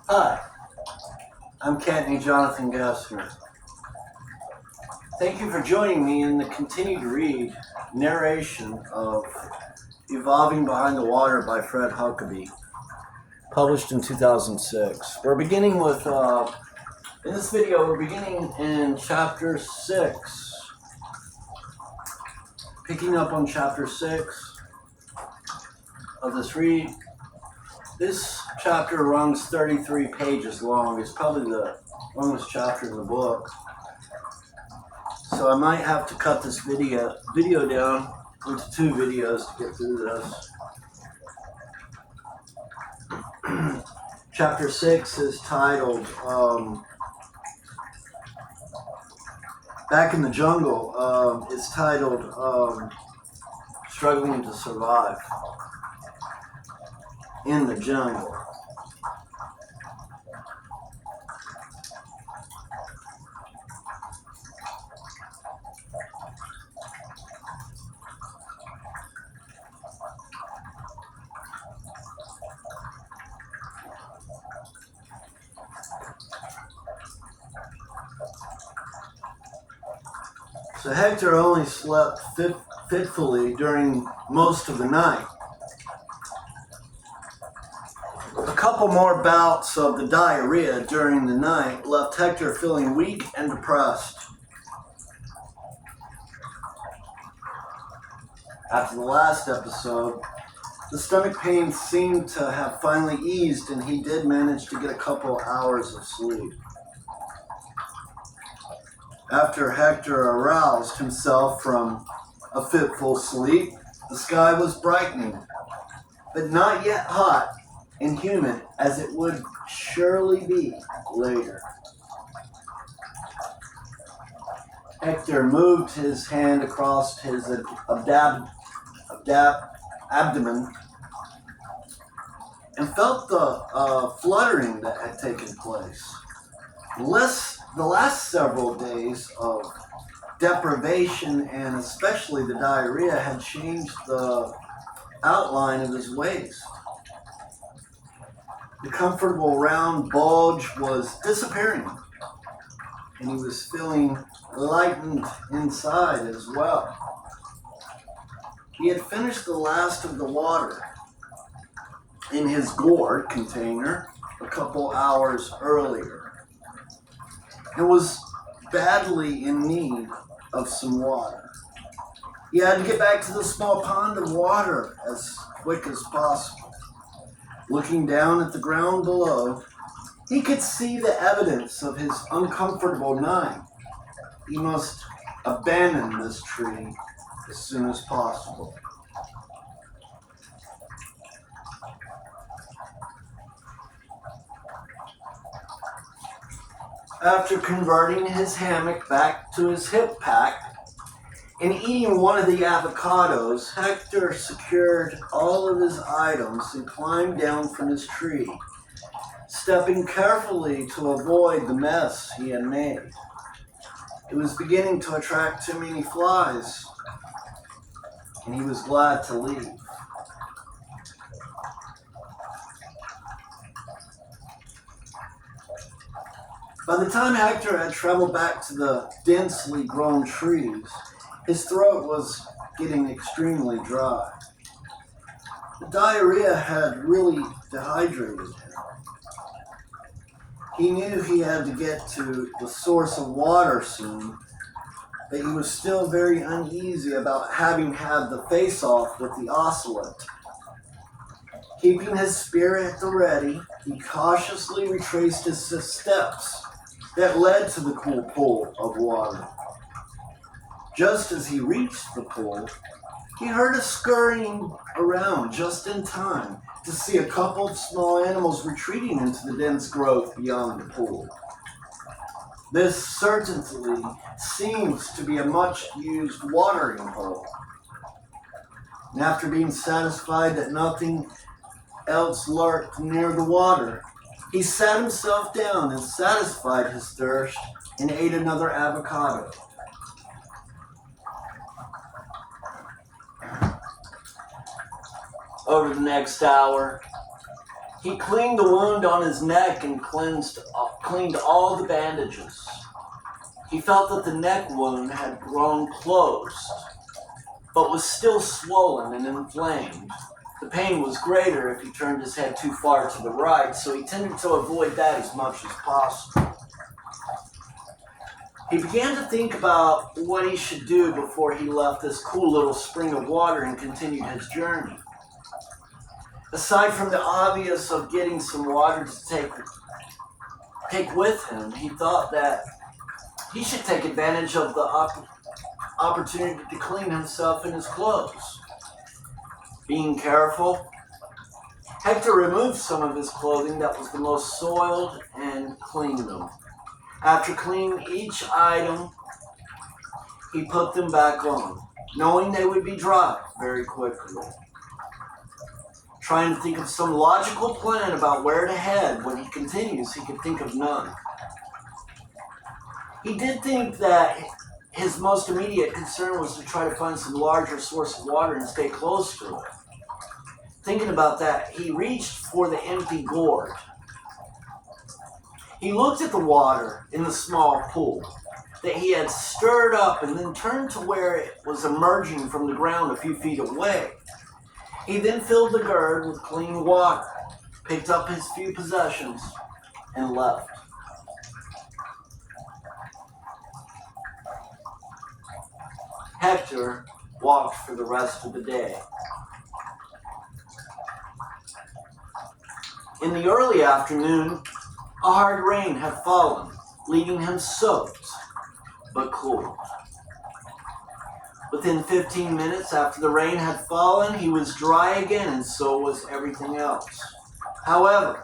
Hi, I'm Jonathan Huckaby. Thank you for joining me in the continued read narration of Evolving Behind the Water by Fred Huckabee, published in 2006. We're beginning with, in this video, we're beginning in chapter 6, picking up on chapter 6 of this read. This chapter runs 33 pages long. It's probably the longest chapter in the book. So I might have to cut this video down into 2 videos to get through this. Chapter 6 is titled Back in the Jungle. It's titled Struggling to Survive in the Jungle. So Hector only slept fitfully during most of the night. A couple more bouts of the diarrhea during the night left Hector feeling weak and depressed. After the last episode, the stomach pain seemed to have finally eased, and he did manage to get a couple hours of sleep. After Hector aroused himself from a fitful sleep, the sky was brightening, but not yet hot and humid as it would surely be later. Hector moved his hand across his abdomen and felt the fluttering that had taken place. The last several days of deprivation and especially the diarrhea had changed the outline of his waist. The comfortable round bulge was disappearing, and he was feeling lightened inside as well. He had finished the last of the water in his gourd container a couple hours earlier and was badly in need of some water. He had to get back to the small pond of water as quick as possible. Looking down at the ground below, he could see the evidence of his uncomfortable night. He must abandon this tree as soon as possible. After converting his hammock back to his hip pack and eating one of the avocados, Hector secured all of his items and climbed down from his tree, stepping carefully to avoid the mess he had made. It was beginning to attract too many flies, and he was glad to leave. By the time Hector had traveled back to the densely grown trees, his throat was getting extremely dry. The diarrhea had really dehydrated him. He knew he had to get to the source of water soon, but he was still very uneasy about having had the face-off with the ocelot. Keeping his spirit at the ready, he cautiously retraced his steps that led to the cool pool of water. Just as he reached the pool, he heard a scurrying around just in time to see a couple of small animals retreating into the dense growth beyond the pool. This certainly seems to be a much-used watering hole. And after being satisfied that nothing else lurked near the water, he sat himself down and satisfied his thirst and ate another avocado. Over the next hour, He cleaned the wound on his neck and cleaned all the bandages. He felt that the neck wound had grown closed, but was still swollen and inflamed. The pain was greater if he turned his head too far to the right, so he tended to avoid that as much as possible. He began to think about what he should do before he left this cool little spring of water and continued his journey. Aside from the obvious of getting some water to take with him, he thought that he should take advantage of the opportunity to clean himself and his clothes. Being careful, Hector removed some of his clothing that was the most soiled and cleaned them. After cleaning each item, he put them back on, knowing they would be dry very quickly. Trying to think of some logical plan about where to head when he continues, he could think of none. He did think that his most immediate concern was to try to find some larger source of water and stay close to it. Thinking about that, he reached for the empty gourd. He looked at the water in the small pool that he had stirred up and then turned to where it was emerging from the ground a few feet away. He then filled the gourd with clean water, picked up his few possessions, and left. Hector walked for the rest of the day. In the early afternoon, a hard rain had fallen, leaving him soaked but cool. Within 15 minutes after the rain had fallen, he was dry again, and so was everything else. However,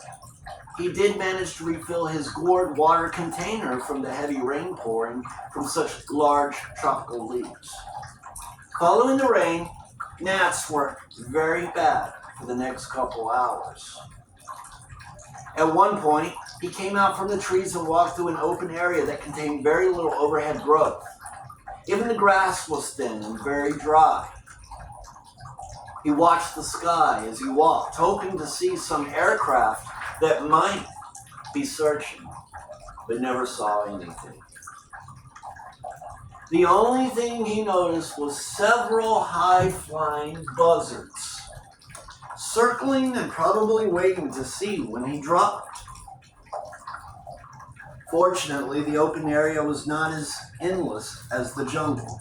he did manage to refill his gourd water container from the heavy rain pouring from such large tropical leaves. Following the rain, gnats were very bad for the next couple hours. At one point, he came out from the trees and walked through an open area that contained very little overhead growth. Even the grass was thin and very dry. He watched the sky as he walked, hoping to see some aircraft that might be searching, but never saw anything. The only thing he noticed was several high-flying buzzards, circling and probably waiting to see when he dropped. Fortunately, the open area was not as endless as the jungle,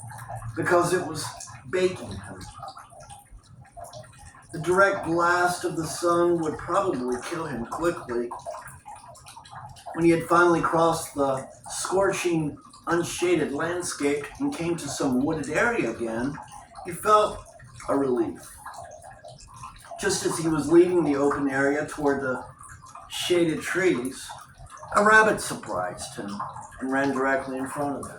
because it was baking him. The direct blast of the sun would probably kill him quickly. When he had finally crossed the scorching, unshaded landscape and came to some wooded area again, he felt a relief. Just as he was leaving the open area toward the shaded trees, a rabbit surprised him and ran directly in front of him.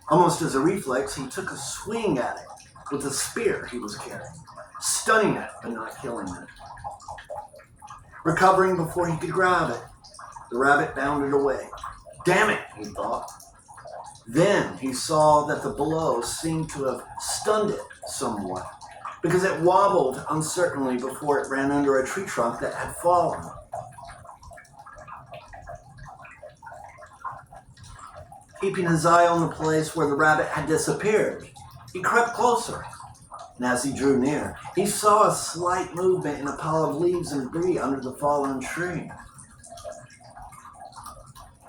Almost as a reflex, he took a swing at it with a spear he was carrying, stunning it but not killing it. Recovering before he could grab it, the rabbit bounded away. Damn it, he thought. Then he saw that the blow seemed to have stunned it somewhat, because it wobbled uncertainly before it ran under a tree trunk that had fallen. Keeping his eye on the place where the rabbit had disappeared, he crept closer, and as he drew near, he saw a slight movement in a pile of leaves and debris under the fallen tree.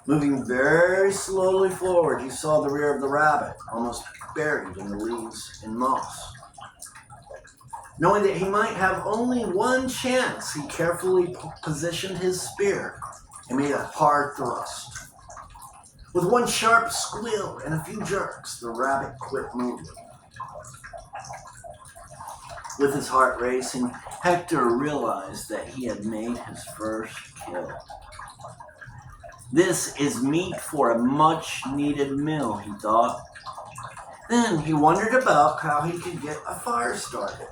Moving very slowly forward, he saw the rear of the rabbit, almost buried in the leaves and moss. Knowing that he might have only one chance, he carefully positioned his spear and made a hard thrust. With one sharp squeal and a few jerks, the rabbit quit moving. With his heart racing, Hector realized that he had made his first kill. This is meat for a much-needed meal, he thought. Then he wondered about how he could get a fire started.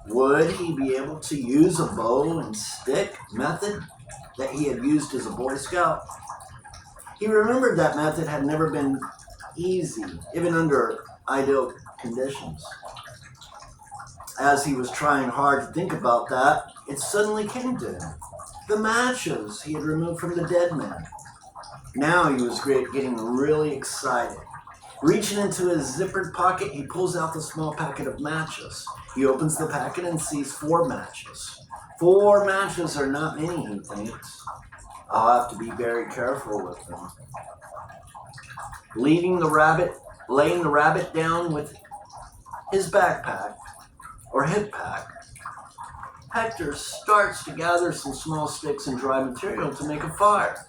Would he be able to use a bow and stick method that he had used as a Boy Scout? He remembered that method had never been easy, even under ideal conditions. As he was trying hard to think about that, it suddenly came to him. The matches he had removed from the dead man. Now he was getting really excited. Reaching into his zippered pocket, he pulls out the small packet of matches. He opens the packet and sees 4 matches. 4 matches are not many, he thinks. I'll have to be very careful with them. Laying the rabbit down with his backpack or hip pack, Hector starts to gather some small sticks and dry material to make a fire.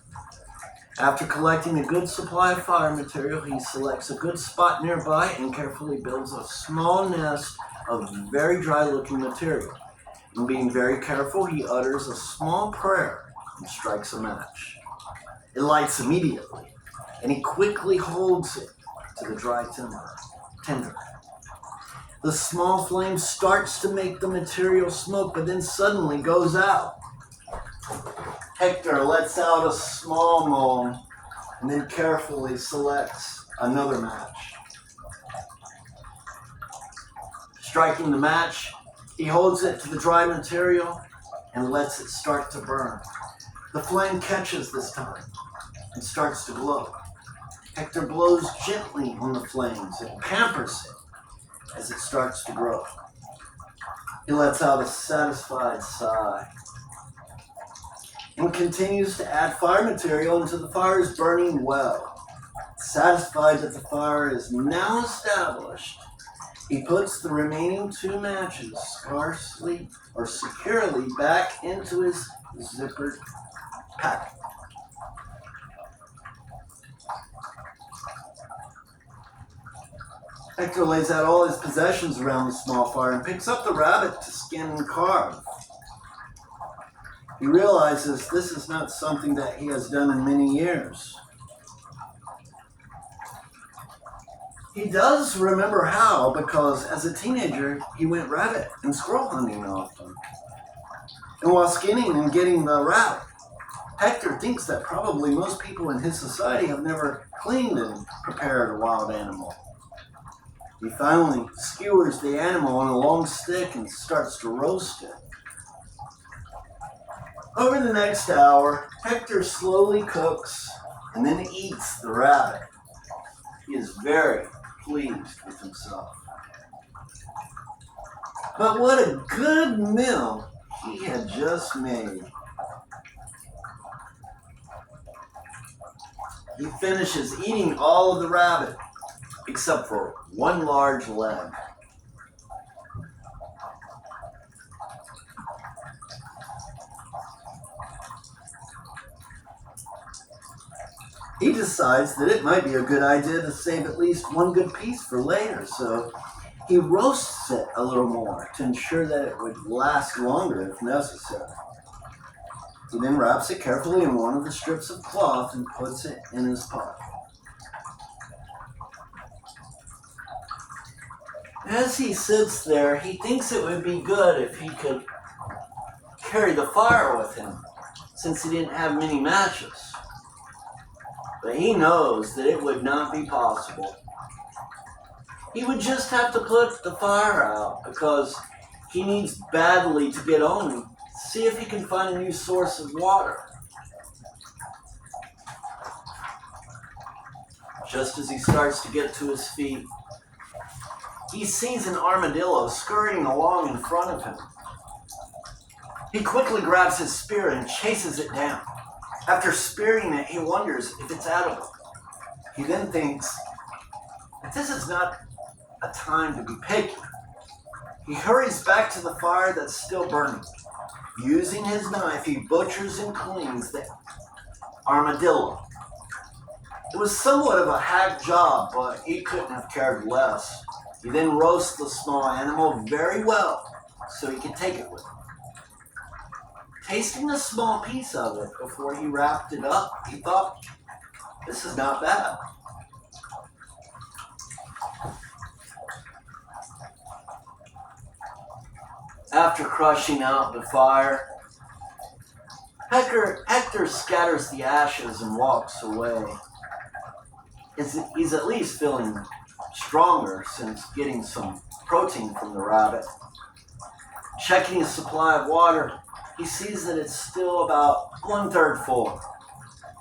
After collecting a good supply of fire material, he selects a good spot nearby and carefully builds a small nest of very dry-looking material. And being very careful, he utters a small prayer and strikes a match. It lights immediately, and he quickly holds it to the dry tinder. The small flame starts to make the material smoke, but then suddenly goes out. Hector lets out a small moan and then carefully selects another match. Striking the match, he holds it to the dry material and lets it start to burn. The flame catches this time and starts to glow. Hector blows gently on the flames and pampers it as it starts to grow. He lets out a satisfied sigh and continues to add fire material until the fire is burning well. Satisfied that the fire is now established, he puts the remaining 2 matches scarcely or securely back into his zippered packet. Hector lays out all his possessions around the small fire and picks up the rabbit to skin and carve. He realizes this is not something that he has done in many years. He does remember how, because as a teenager, he went rabbit and squirrel hunting often. And while skinning and getting the rabbit, Hector thinks that probably most people in his society have never cleaned and prepared a wild animal. He finally skewers the animal on a long stick and starts to roast it. Over the next hour, Hector slowly cooks and then eats the rabbit. He is very pleased with himself. But what a good meal he had just made. He finishes eating all of the rabbit, except for one large leg. He decides that it might be a good idea to save at least one good piece for later, so he roasts it a little more to ensure that it would last longer if necessary. He then wraps it carefully in one of the strips of cloth and puts it in his pocket. As he sits there, he thinks it would be good if he could carry the fire with him, since he didn't have many matches. But he knows that it would not be possible. He would just have to put the fire out because he needs badly to get on and see if he can find a new source of water. Just as he starts to get to his feet, he sees an armadillo scurrying along in front of him. He quickly grabs his spear and chases it down. After spearing it, he wonders if it's edible. He then thinks that this is not a time to be picky. He hurries back to the fire that's still burning. Using his knife, he butchers and cleans the armadillo. It was somewhat of a hack job, but he couldn't have cared less. He then roasts the small animal very well so he could take it with him. Tasting a small piece of it before he wrapped it up, he thought, this is not bad. After crushing out the fire, Hector scatters the ashes and walks away. He's at least feeling stronger since getting some protein from the rabbit. Checking his supply of water, he sees that it's still about 1/3 full.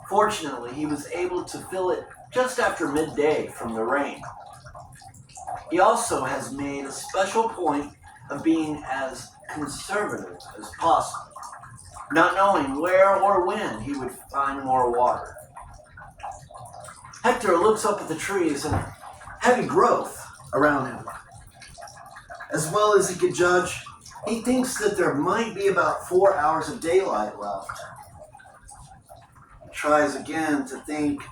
Fortunately, he was able to fill it just after midday from the rain. He also has made a special point of being as conservative as possible, not knowing where or when he would find more water. Hector looks up at the trees and heavy growth around him. As well as he could judge, he thinks that there might be about 4 hours of daylight left. He tries again to think.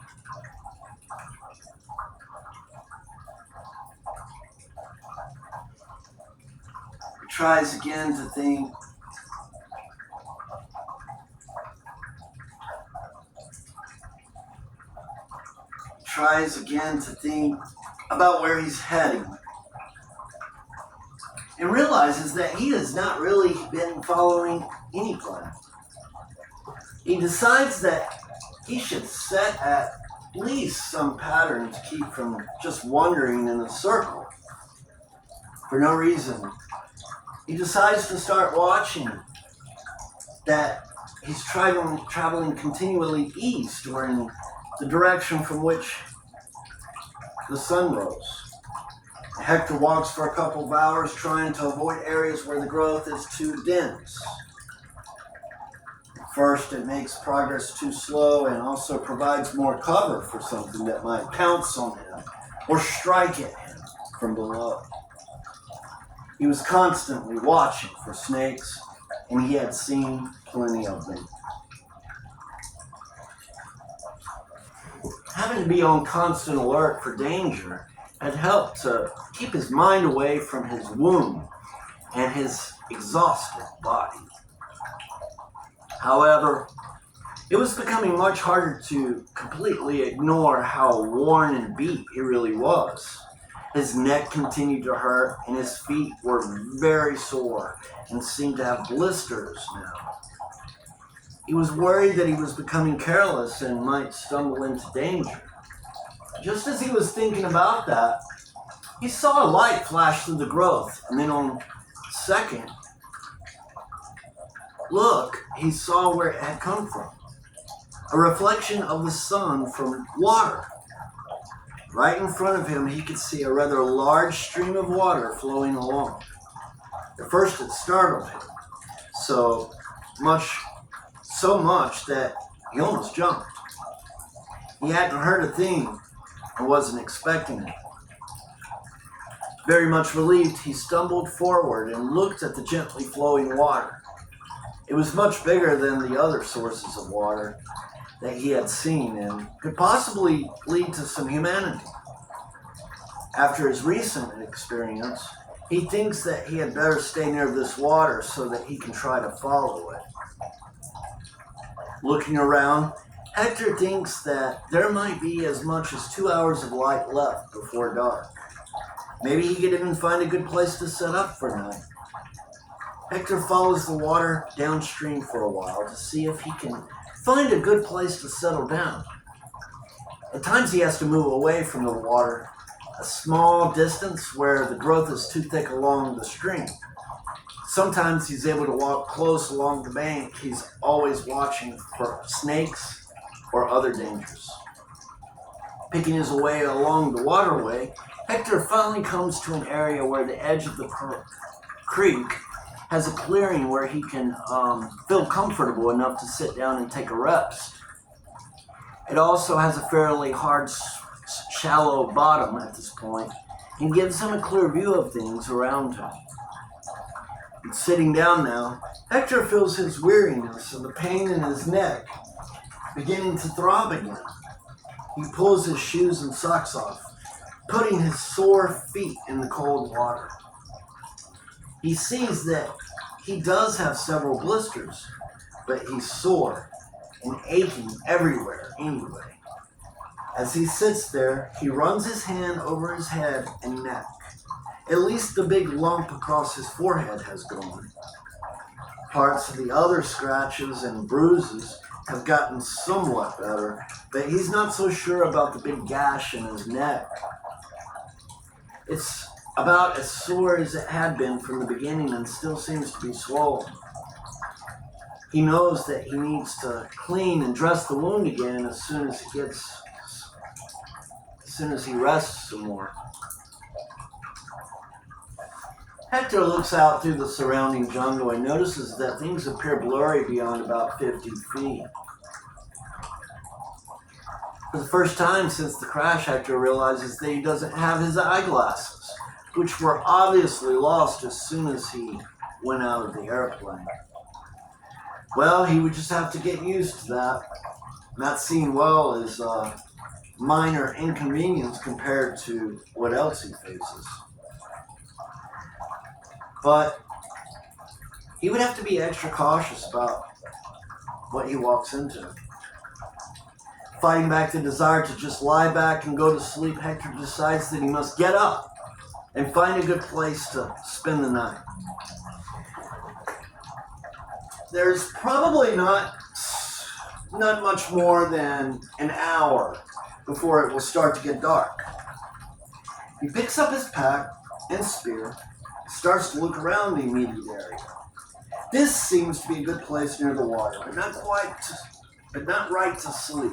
He tries again to think. He tries again to think about where he's heading. And realizes that he has not really been following any plan. He decides that he should set at least some pattern to keep from just wandering in a circle for no reason. He decides to start watching that he's traveling continually east, or in the direction from which the sun rose. Hector walks for a couple of hours trying to avoid areas where the growth is too dense. First, it makes progress too slow and also provides more cover for something that might pounce on him or strike at him from below. He was constantly watching for snakes, and he had seen plenty of them. Having to be on constant alert for danger had helped to keep his mind away from his wound and his exhausted body. However, it was becoming much harder to completely ignore how worn and beat he really was. His neck continued to hurt, and his feet were very sore and seemed to have blisters now. He was worried that he was becoming careless and might stumble into danger. Just as he was thinking about that, he saw a light flash through the growth, and then on second look, he saw where it had come from. A reflection of the sun from water. Right in front of him, he could see a rather large stream of water flowing along. At first, it startled him so much that he almost jumped. He hadn't heard a thing and wasn't expecting it. Very much relieved, he stumbled forward and looked at the gently flowing water. It was much bigger than the other sources of water that he had seen and could possibly lead to some humanity. After his recent experience, he thinks that he had better stay near this water so that he can try to follow it. Looking around, Hector thinks that there might be as much as 2 hours of light left before dark. Maybe he could even find a good place to set up for night. Hector follows the water downstream for a while to see if he can find a good place to settle down. At times he has to move away from the water a small distance where the growth is too thick along the stream. Sometimes he's able to walk close along the bank. He's always watching for snakes or other dangers. Picking his way along the waterway, Hector finally comes to an area where the edge of the creek has a clearing where he can feel comfortable enough to sit down and take a rest. It also has a fairly hard, shallow bottom at this point and gives him a clear view of things around him. And sitting down now, Hector feels his weariness and the pain in his neck beginning to throb again. He pulls his shoes and socks off, putting his sore feet in the cold water. He sees that he does have several blisters, but he's sore and aching everywhere anyway. As he sits there, he runs his hand over his head and neck. At least the big lump across his forehead has gone. Parts of the other scratches and bruises have gotten somewhat better, but he's not so sure about the big gash in his neck. It's about as sore as it had been from the beginning and still seems to be swollen. He knows that he needs to clean and dress the wound again as soon as he rests some more. Hector looks out through the surrounding jungle and notices that things appear blurry beyond about 50 feet. For the first time since the crash, Hector realizes that he doesn't have his eyeglasses, which were obviously lost as soon as he went out of the airplane. Well, he would just have to get used to that. Not seeing well is a minor inconvenience compared to what else he faces. But he would have to be extra cautious about what he walks into. Fighting back the desire to just lie back and go to sleep, Hector decides that he must get up and find a good place to spend the night. There's probably not much more than an hour before it will start to get dark. He picks up his pack and spear, starts to look around the immediate area. This seems to be a good place near the water, but not right to sleep.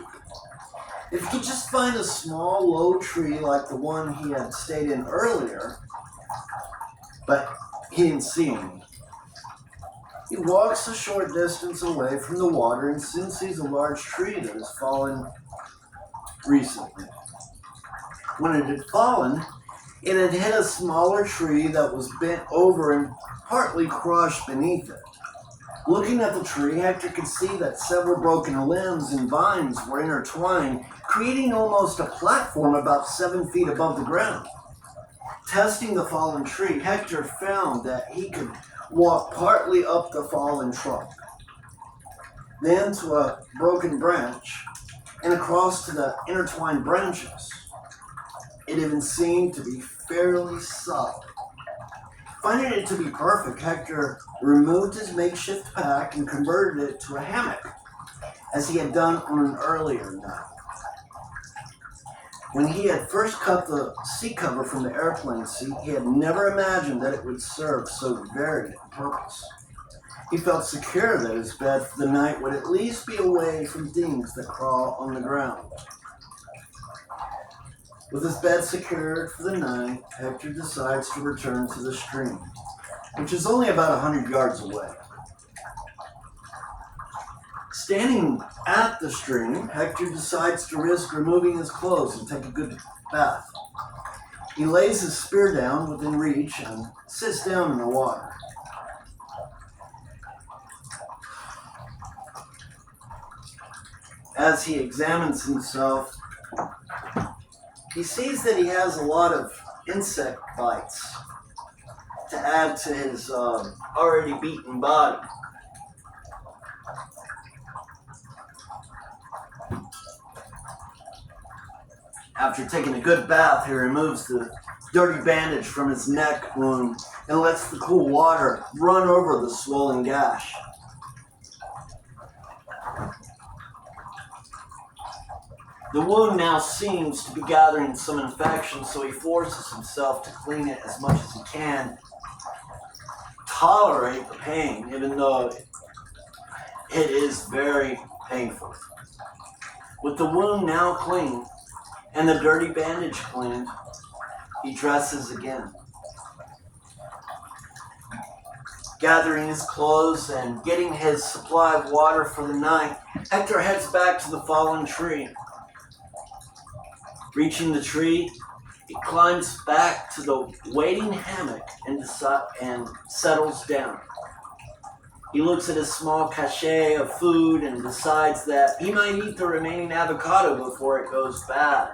If he could just find a small, low tree like the one he had stayed in earlier, but he didn't see any. He walks a short distance away from the water and soon sees a large tree that has fallen recently. When it had fallen, it had hit a smaller tree that was bent over and partly crushed beneath it. Looking at the tree, Hector could see that several broken limbs and vines were intertwined, creating almost a platform about 7 feet above the ground. Testing the fallen tree, Hector found that he could walk partly up the fallen trunk, then to a broken branch, and across to the intertwined branches. It even seemed to be fairly solid. Finding it to be perfect, Hector removed his makeshift pack and converted it to a hammock, as he had done on an earlier night. When he had first cut the seat cover from the airplane seat, he had never imagined that it would serve so varied a purpose. He felt secure that his bed for the night would at least be away from things that crawl on the ground. With his bed secured for the night, Hector decides to return to the stream, which is only about 100 yards away. Standing at the stream, Hector decides to risk removing his clothes and take a good bath. He lays his spear down within reach and sits down in the water. As he examines himself, he sees that he has a lot of insect bites to add to his already beaten body. After taking a good bath, he removes the dirty bandage from his neck wound and lets the cool water run over the swollen gash. The wound now seems to be gathering some infection, so he forces himself to clean it as much as he can, tolerate the pain, even though it is very painful. With the wound now clean and the dirty bandage cleaned, he dresses again. Gathering his clothes and getting his supply of water for the night, Hector heads back to the fallen tree. Reaching the tree, he climbs back to the waiting hammock and settles down. He looks at his small cache of food and decides that he might eat the remaining avocado before it goes bad.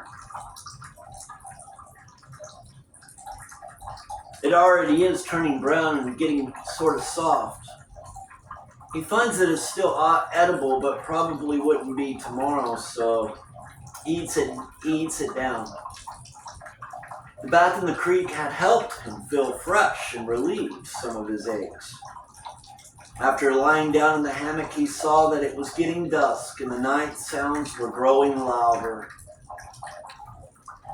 It already is turning brown and getting sort of soft. He finds that it's still edible, but probably wouldn't be tomorrow, so he eats it down. The bath in the creek had helped him feel fresh and relieved some of his aches. After lying down in the hammock, he saw that it was getting dusk and the night sounds were growing louder.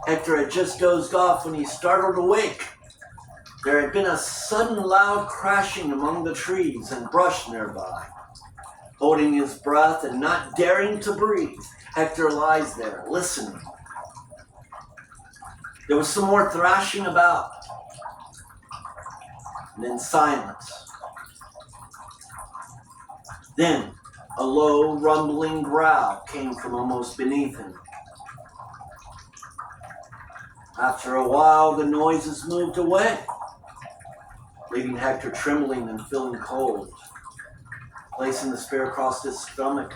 Hector had just dozed off when he startled awake There had been a sudden loud crashing among the trees and brush nearby. Holding his breath and not daring to breathe, Hector lies there, listening. There was some more thrashing about, and then silence. Then a low, rumbling growl came from almost beneath him. After a while, the noises moved away, leaving Hector trembling and feeling cold. Placing the spear across his stomach,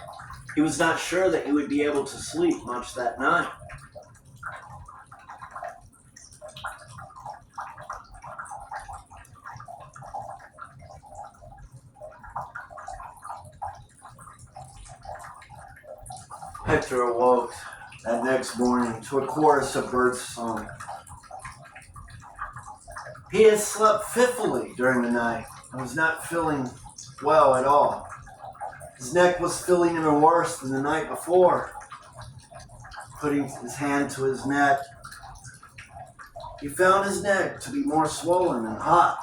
he was not sure that he would be able to sleep much that night. Hector awoke that next morning to a chorus of birds' song. He had slept fitfully during the night and was not feeling well at all. His neck was feeling even worse than the night before. Putting his hand to his neck, he found his neck to be more swollen and hot.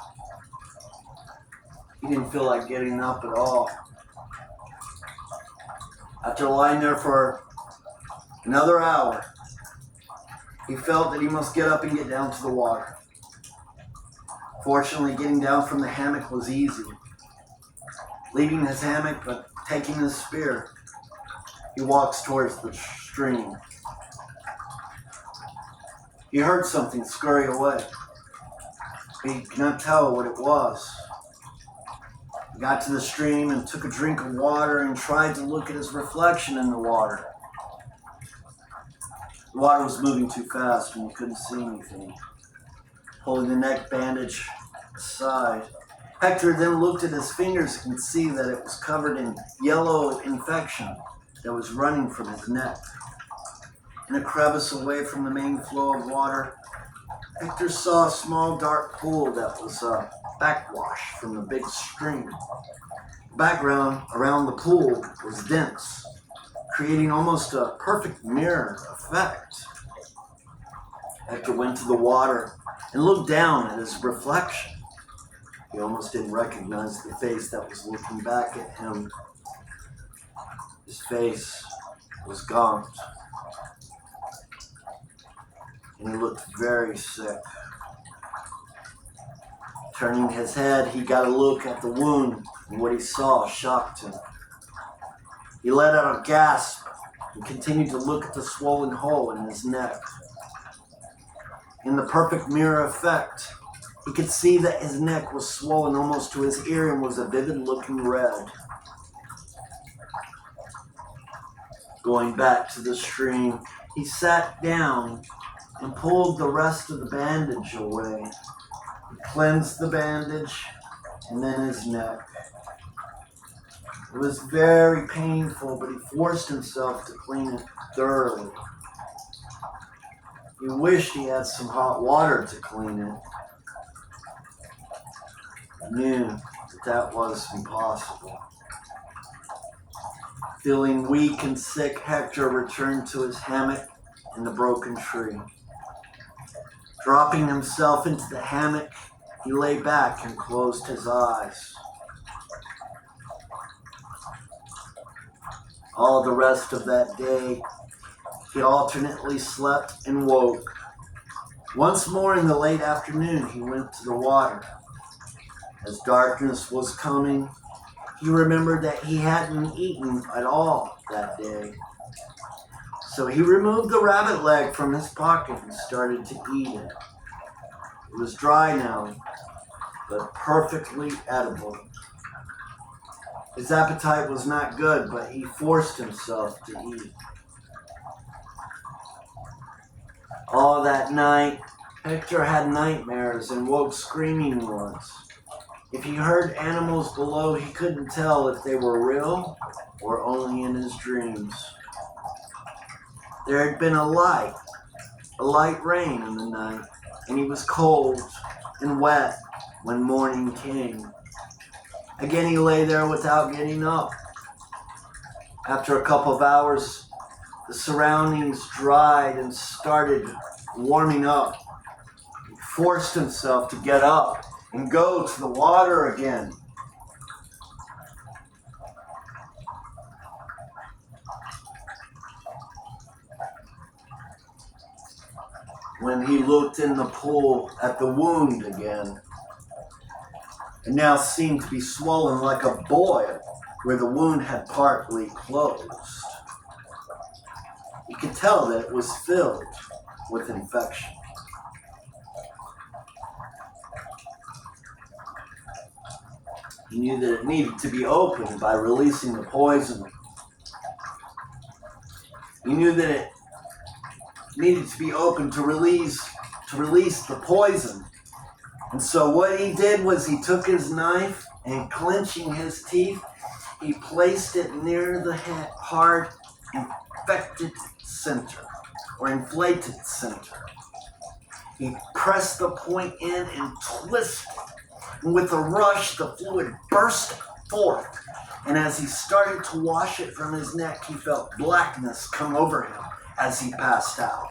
He didn't feel like getting up at all. After lying there for another hour, he felt that he must get up and get down to the water. Fortunately, getting down from the hammock was easy. Leaving his hammock but taking his spear, he walks towards the stream. He heard something scurry away, but he could not tell what it was. He got to the stream and took a drink of water and tried to look at his reflection in the water. The water was moving too fast and he couldn't see anything. Pulling the neck bandage aside, Hector then looked at his fingers and could see that it was covered in yellow infection that was running from his neck. In a crevice away from the main flow of water, Hector saw a small dark pool that was a backwash from the big stream. The background around the pool was dense, creating almost a perfect mirror effect. Hector went to the water and looked down at his reflection. He almost didn't recognize the face that was looking back at him. His face was gaunt, and he looked very sick. Turning his head, he got a look at the wound, and what he saw shocked him. He let out a gasp and continued to look at the swollen hole in his neck. In the perfect mirror effect, he could see that his neck was swollen almost to his ear and was a vivid-looking red. Going back to the stream, he sat down and pulled the rest of the bandage away. He cleansed the bandage and then his neck. It was very painful, but he forced himself to clean it thoroughly. He wished he had some hot water to clean it. He knew that was impossible. Feeling weak and sick, Hector returned to his hammock in the broken tree. Dropping himself into the hammock, he lay back and closed his eyes. All the rest of that day, he alternately slept and woke. Once more in the late afternoon, he went to the water. As darkness was coming, he remembered that he hadn't eaten at all that day. So he removed the rabbit leg from his pocket and started to eat it. It was dry now, but perfectly edible. His appetite was not good, but he forced himself to eat. All that night, Hector had nightmares and woke screaming once. If he heard animals below, he couldn't tell if they were real or only in his dreams. There had been a light rain in the night, and he was cold and wet when morning came. Again, he lay there without getting up. After a couple of hours, the surroundings dried and started warming up. He forced himself to get up and go to the water again. When he looked in the pool at the wound again, it now seemed to be swollen like a boil where the wound had partly closed. He could tell that it was filled with infection. He knew that it needed to be opened by releasing the poison. He knew that it needed to be opened to release the poison. And so what he did was he took his knife and, clenching his teeth, he placed it near the hard infected center or inflated center. He pressed the point in and twisted. And with a rush, the fluid burst forth. And as he started to wash it from his neck, he felt blackness come over him as he passed out.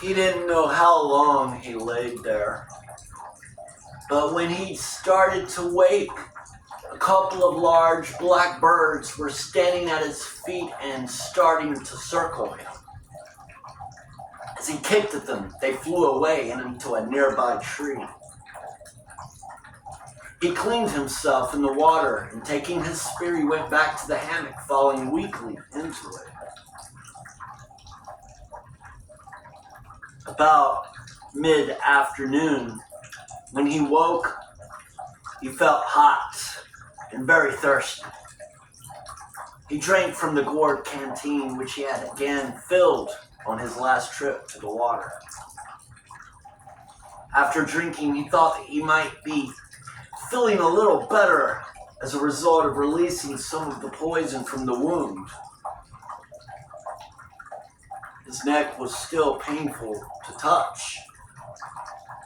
He didn't know how long he laid there, but when he started to wake, a couple of large black birds were standing at his feet and starting to circle him. As he kicked at them, they flew away and into a nearby tree. He cleaned himself in the water, and taking his spear, he went back to the hammock, falling weakly into it. About mid-afternoon, when he woke, he felt hot and very thirsty. He drank from the gourd canteen, which he had again filled on his last trip to the water. After drinking, he thought that he might be feeling a little better as a result of releasing some of the poison from the wound. His neck was still painful to touch,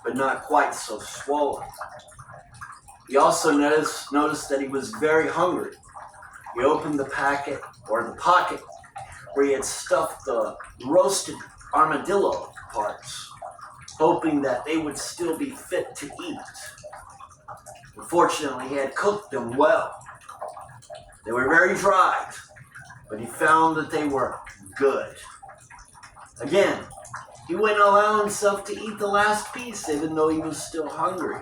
but not quite so swollen. He also noticed that he was very hungry. He opened the pocket where he had stuffed the roasted armadillo parts, hoping that they would still be fit to eat. Unfortunately, he had cooked them well. They were very dried, but he found that they were good. Again, he wouldn't allow himself to eat the last piece, even though he was still hungry.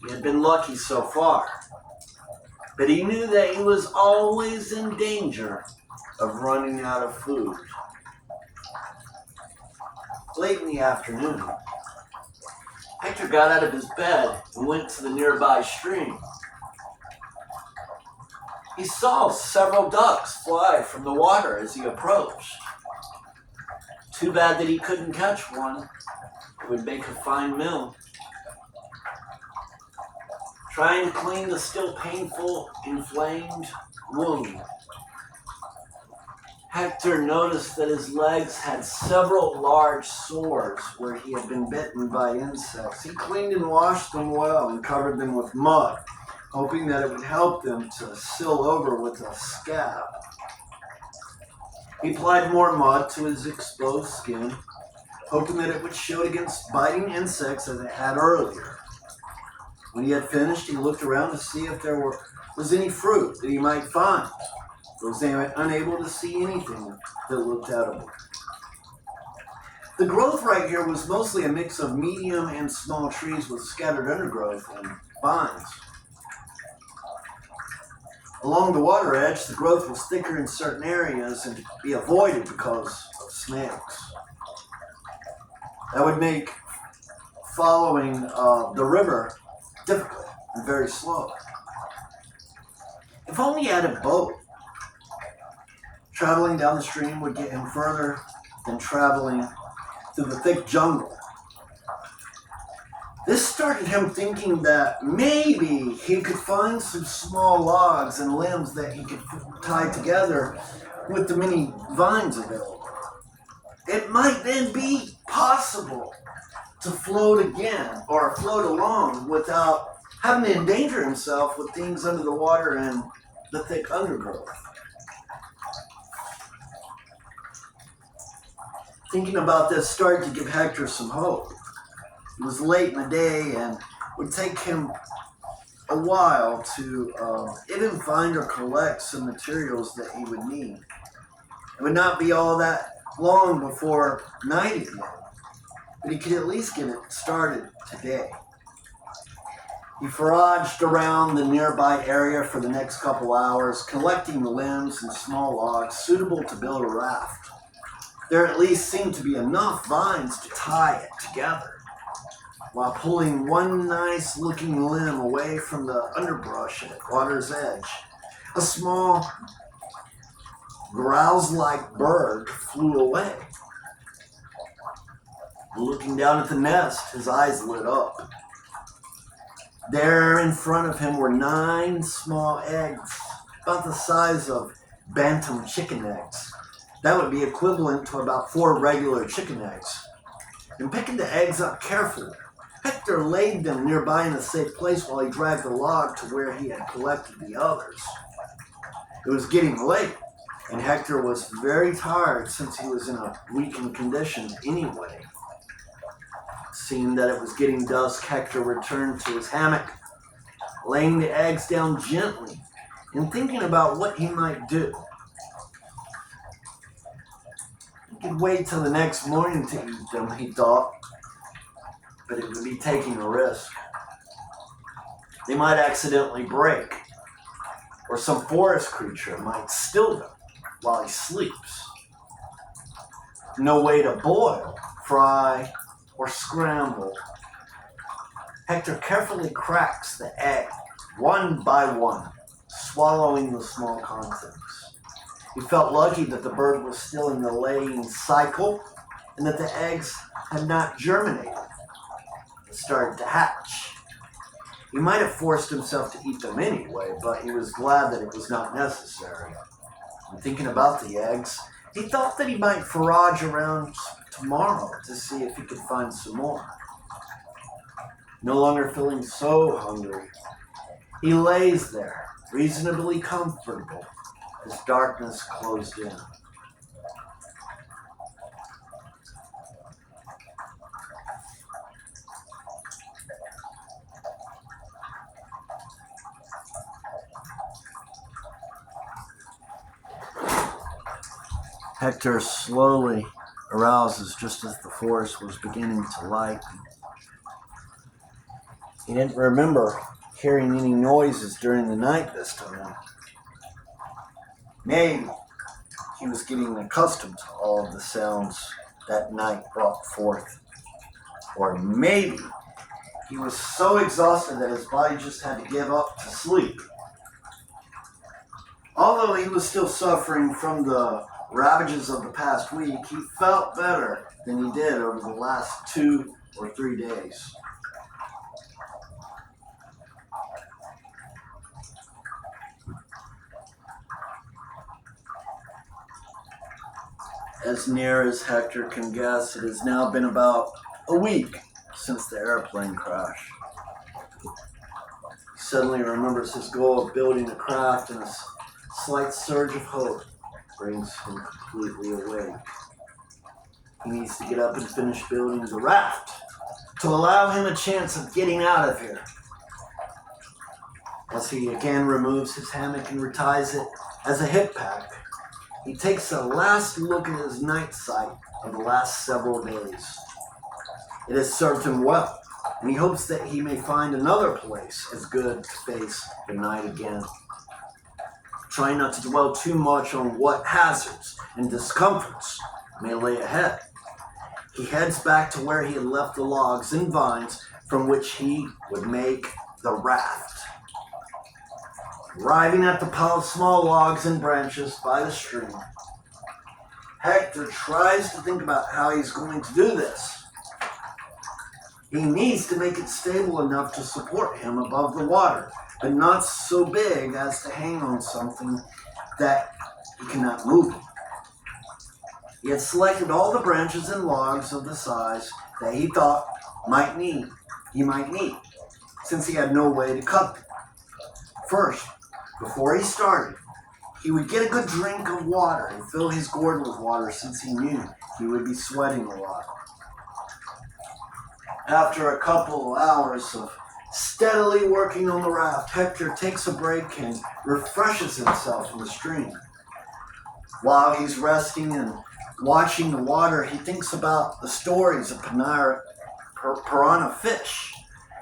He had been lucky so far, but he knew that he was always in danger of running out of food. Late in the afternoon, Hector got out of his bed and went to the nearby stream. He saw several ducks fly from the water as he approached. Too bad that he couldn't catch one. It would make a fine meal. Trying to clean the still painful, inflamed wound, Hector noticed that his legs had several large sores where he had been bitten by insects. He cleaned and washed them well and covered them with mud, hoping that it would help them to seal over with a scab. He applied more mud to his exposed skin, hoping that it would shield against biting insects as it had earlier. When he had finished, he looked around to see if there was any fruit that he might find. He was unable to see anything that looked edible. The growth right here was mostly a mix of medium and small trees with scattered undergrowth and vines. Along the water edge, the growth was thicker in certain areas and to be avoided because of snails. That would make following the river difficult and very slow. If only he had a boat. Traveling down the stream would get him further than traveling through the thick jungle. This started him thinking that maybe he could find some small logs and limbs that he could tie together with the many vines available. It might then be possible to float again, or float along without having to endanger himself with things under the water and the thick undergrowth. Thinking about this started to give Hector some hope. It was late in the day and would take him a while to even find or collect some materials that he would need. It would not be all that long before night again, but he could at least get it started today. He foraged around the nearby area for the next couple hours, collecting the limbs and small logs suitable to build a raft. There at least seemed to be enough vines to tie it together, while pulling one nice-looking limb away from the underbrush at water's edge. A small, grouse-like bird flew away. Looking down at the nest, his eyes lit up. There in front of him were 9 small eggs, about the size of bantam chicken eggs. That would be equivalent to about 4 regular chicken eggs. And picking the eggs up carefully, Hector laid them nearby in a safe place while he dragged the log to where he had collected the others. It was getting late, and Hector was very tired since he was in a weakened condition anyway. Seeing that it was getting dusk, Hector returned to his hammock, laying the eggs down gently and thinking about what he might do. He could wait till the next morning to eat them, he thought, but it would be taking a risk. They might accidentally break, or some forest creature might steal them while he sleeps. No way to boil, fry, or scramble. Hector carefully cracks the egg, one by one, swallowing the small contents. He felt lucky that the bird was still in the laying cycle and that the eggs had not germinated and started to hatch. He might have forced himself to eat them anyway, but he was glad that it was not necessary. And thinking about the eggs, he thought that he might forage around tomorrow to see if he could find some more. No longer feeling so hungry, he lays there, reasonably comfortable, as darkness closed in. Hector slowly arouses just as the forest was beginning to lighten. He didn't remember hearing any noises during the night this time. Maybe he was getting accustomed to all of the sounds that night brought forth. Or maybe he was so exhausted that his body just had to give up to sleep. Although he was still suffering from the ravages of the past week, he felt better than he did over the last 2 or 3 days. As near as Hector can guess, it has now been about a week since the airplane crash. He suddenly remembers his goal of building a craft, and a slight surge of hope brings him completely awake. He needs to get up and finish building the raft to allow him a chance of getting out of here. As he again removes his hammock and reties it as a hip pack, he takes a last look at his night sight of the last several days. It has served him well, and he hopes that he may find another place as good to face the night again. Trying not to dwell too much on what hazards and discomforts may lay ahead, he heads back to where he had left the logs and vines from which he would make the raft. Arriving at the pile of small logs and branches by the stream, Hector tries to think about how he's going to do this. He needs to make it stable enough to support him above the water, but not so big as to hang on something that he cannot move. He had selected all the branches and logs of the size that he thought he might need, since he had no way to cut them. First, before he started, he would get a good drink of water and fill his gourd with water, since he knew he would be sweating a lot. After a couple of hours of steadily working on the raft, Hector takes a break and refreshes himself in the stream. While he's resting and watching the water, he thinks about the stories of piranha fish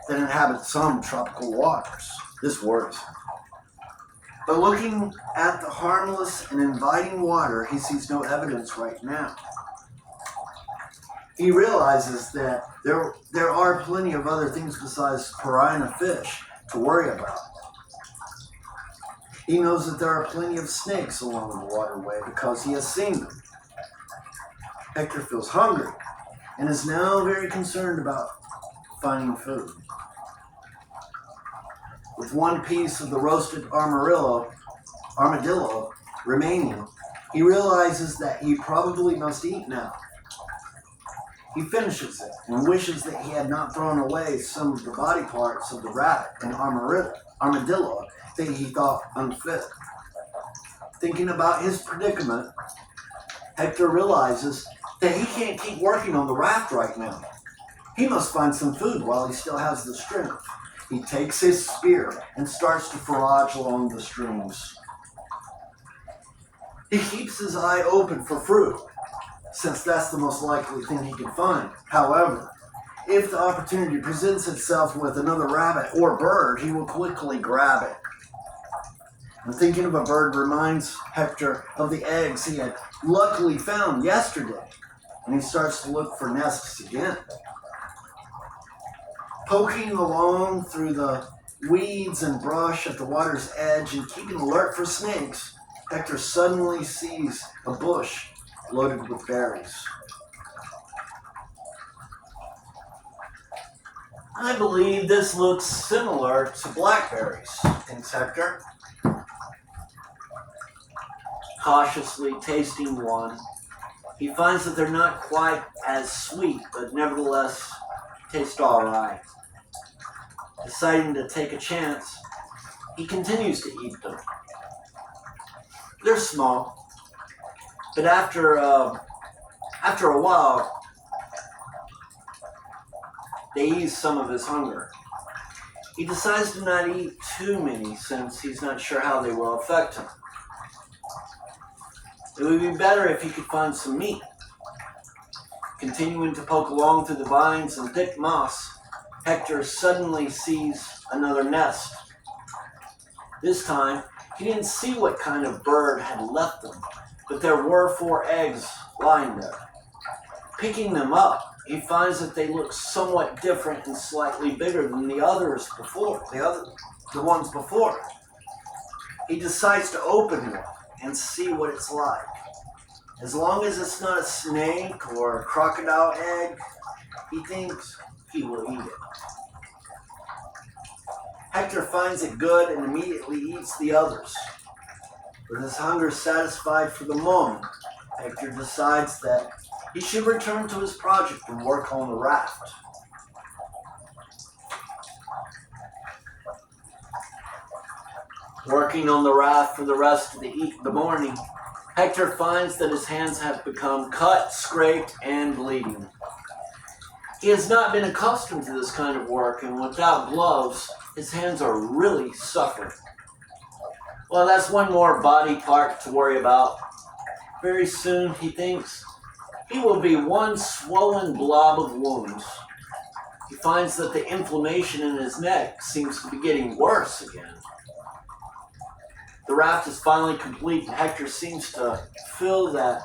that inhabit some tropical waters. This worries him. But looking at the harmless and inviting water, he sees no evidence right now. He realizes that there are plenty of other things besides piranha fish to worry about. He knows that there are plenty of snakes along the waterway because he has seen them. Hector feels hungry and is now very concerned about finding food. With one piece of the roasted armadillo remaining, he realizes that he probably must eat now. He finishes it and wishes that he had not thrown away some of the body parts of the rabbit and armadillo that he thought unfit. Thinking about his predicament, Hector realizes that he can't keep working on the raft right now. He must find some food while he still has the strength. He takes his spear and starts to forage along the streams. He keeps his eye open for fruit, since that's the most likely thing he can find. However, if the opportunity presents itself with another rabbit or bird, he will quickly grab it. And thinking of a bird reminds Hector of the eggs he had luckily found yesterday, and he starts to look for nests again. Poking along through the weeds and brush at the water's edge and keeping alert for snakes, Hector suddenly sees a bush loaded with berries. I believe this looks similar to blackberries, thinks Hector. Cautiously tasting one, he finds that they're not quite as sweet, but nevertheless taste all right. Deciding to take a chance, he continues to eat them. They're small, but after a while, they ease some of his hunger. He decides to not eat too many since he's not sure how they will affect him. It would be better if he could find some meat. Continuing to poke along through the vines and thick moss, Hector suddenly sees another nest. This time, he didn't see what kind of bird had left them, but there were 4 eggs lying there. Picking them up, he finds that they look somewhat different and slightly bigger than the ones before. He decides to open one and see what it's like. As long as it's not a snake or a crocodile egg, he thinks he will eat it. Hector finds it good and immediately eats the others. With his hunger satisfied for the moment, Hector decides that he should return to his project and work on the raft. Working on the raft for the rest of the morning, Hector finds that his hands have become cut, scraped, and bleeding. He has not been accustomed to this kind of work, and without gloves, his hands are really suffering. Well, that's one more body part to worry about. Very soon, he thinks, he will be one swollen blob of wounds. He finds that the inflammation in his neck seems to be getting worse again. The raft is finally complete, and Hector seems to feel that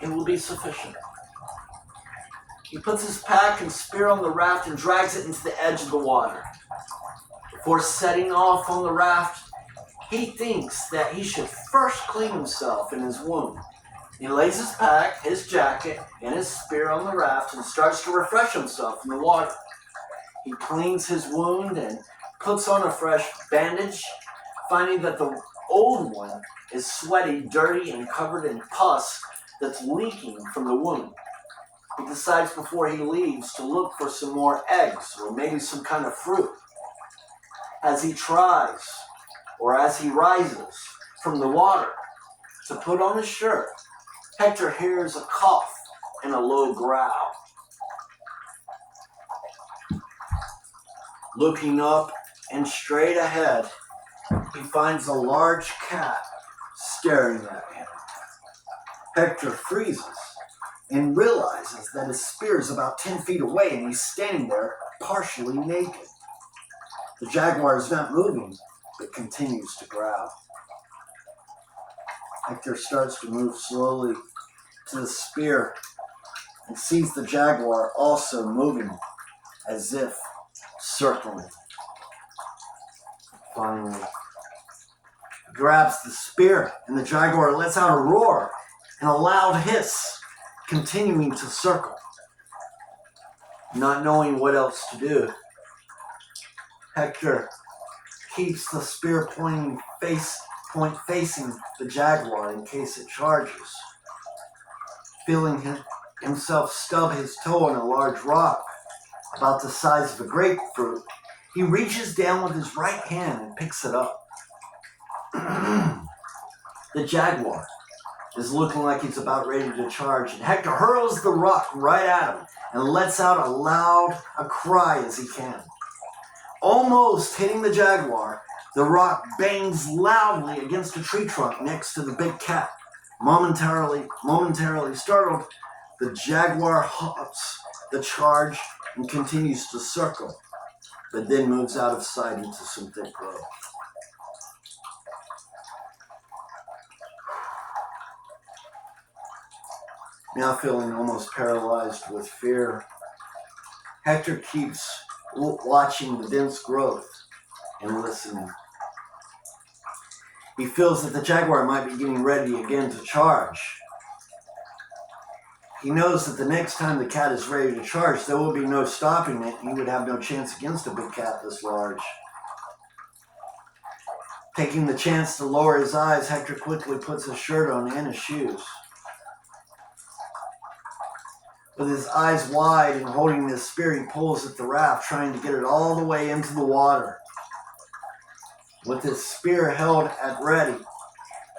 it will be sufficient. He puts his pack and spear on the raft and drags it into the edge of the water. Before setting off on the raft, he thinks that he should first clean himself in his wound. He lays his pack, his jacket, and his spear on the raft and starts to refresh himself in the water. He cleans his wound and puts on a fresh bandage, finding that the old one is sweaty, dirty, and covered in pus that's leaking from the wound. he decides before he leaves to look for some more eggs or maybe some kind of fruit. As he tries, or as he rises from the water to put on his shirt, Hector hears a cough and a low growl. Looking up and straight ahead, he finds a large cat staring at him. Hector freezes and realizes that his spear is about 10 feet away and he's standing there partially naked. The jaguar is not moving, but continues to growl. Hector starts to move slowly to the spear and sees the jaguar also moving as if circling. Finally, he grabs the spear and the jaguar lets out a roar and a loud hiss, continuing to circle. Not knowing what else to do, Hector keeps the spear point facing the jaguar in case it charges. Feeling himself stub his toe on a large rock about the size of a grapefruit, he reaches down with his right hand and picks it up. The jaguar is looking like he's about ready to charge, and Hector hurls the rock right at him and lets out a cry as he can. Almost hitting the jaguar, the rock bangs loudly against a tree trunk next to the big cat. Momentarily startled, the jaguar halts the charge and continues to circle, but then moves out of sight into some thick growth. Now feeling almost paralyzed with fear, Hector keeps watching the dense growth and listening. He feels that the jaguar might be getting ready again to charge. He knows that the next time the cat is ready to charge, there will be no stopping it. He would have no chance against a big cat this large. Taking the chance to lower his eyes, Hector quickly puts his shirt on and his shoes. With his eyes wide and holding his spear, he pulls at the raft, trying to get it all the way into the water. With his spear held at ready,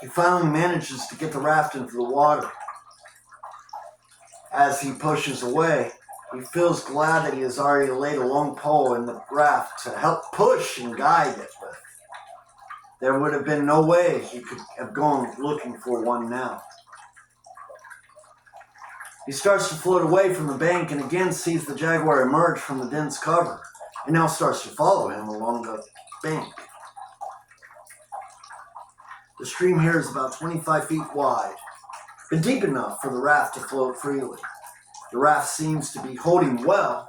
he finally manages to get the raft into the water. As he pushes away, he feels glad that he has already laid a long pole in the raft to help push and guide it with. There would have been no way he could have gone looking for one now. He starts to float away from the bank and again sees the jaguar emerge from the dense cover and now starts to follow him along the bank. The stream here is about 25 feet wide, but deep enough for the raft to float freely. The raft seems to be holding well,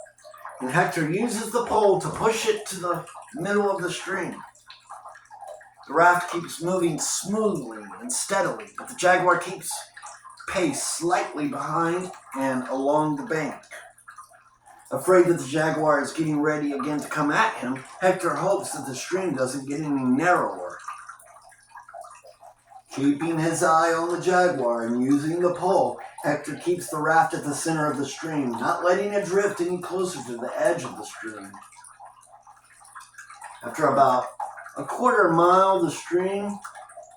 and Hector uses the pole to push it to the middle of the stream. The raft keeps moving smoothly and steadily, but the jaguar keeps pace slightly behind and along the bank. Afraid that the jaguar is getting ready again to come at him, Hector hopes that the stream doesn't get any narrower. Keeping his eye on the jaguar and using the pole, Hector keeps the raft at the center of the stream, not letting it drift any closer to the edge of the stream. After about a quarter mile, the stream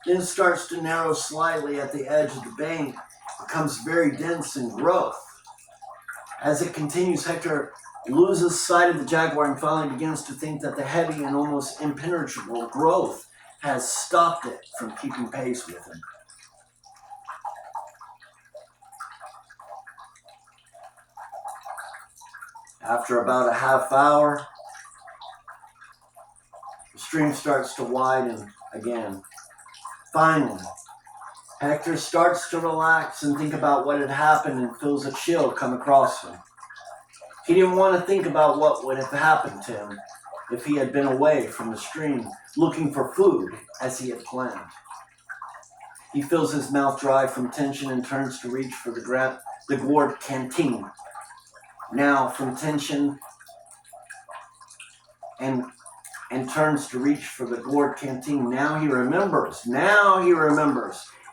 then starts to narrow slightly at the edge of the bank, becomes very dense in growth. As it continues, Hector loses sight of the jaguar and finally begins to think that the heavy and almost impenetrable growth has stopped it from keeping pace with him. After about a half hour, the stream starts to widen again. Finally, Hector starts to relax and think about what had happened and feels a chill come across him. He didn't want to think about what would have happened to him if he had been away from the stream looking for food as he had planned. He feels his mouth dry from tension and turns to reach for the gourd canteen. Now from tension and turns to reach for the gourd canteen. Now he remembers.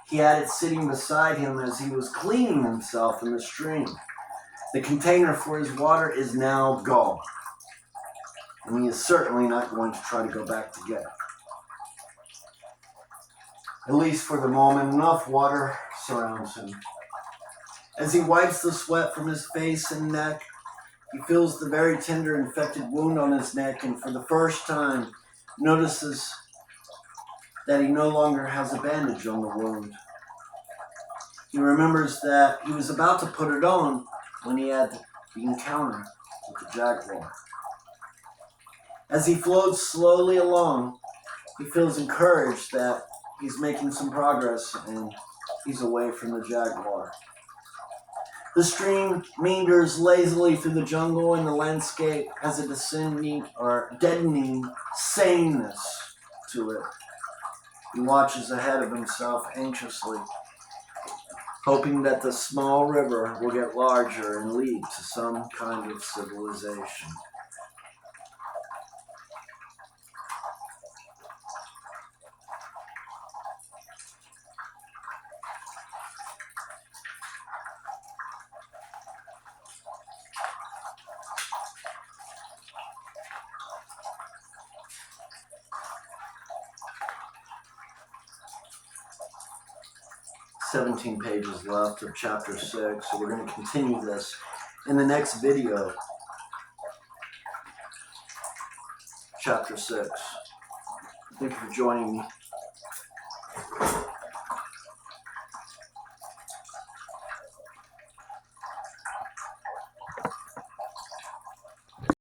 He had it sitting beside him as he was cleaning himself in the stream. The container for his water is now gone, and he is certainly not going to try to go back to get it. At least for the moment, enough water surrounds him. As he wipes the sweat from his face and neck, he feels the very tender infected wound on his neck, and for the first time notices that he no longer has a bandage on the wound. He remembers that he was about to put it on when he had the encounter with the jaguar. As he floats slowly along, he feels encouraged that he's making some progress and he's away from the jaguar. The stream meanders lazily through the jungle, and the landscape has a descending or deadening sameness to it. He watches ahead of himself anxiously, hoping that the small river will get larger and lead to some kind of civilization. "17 pages left of chapter 6, so we're going to continue this in the next video. Chapter 6. Thank you for joining me.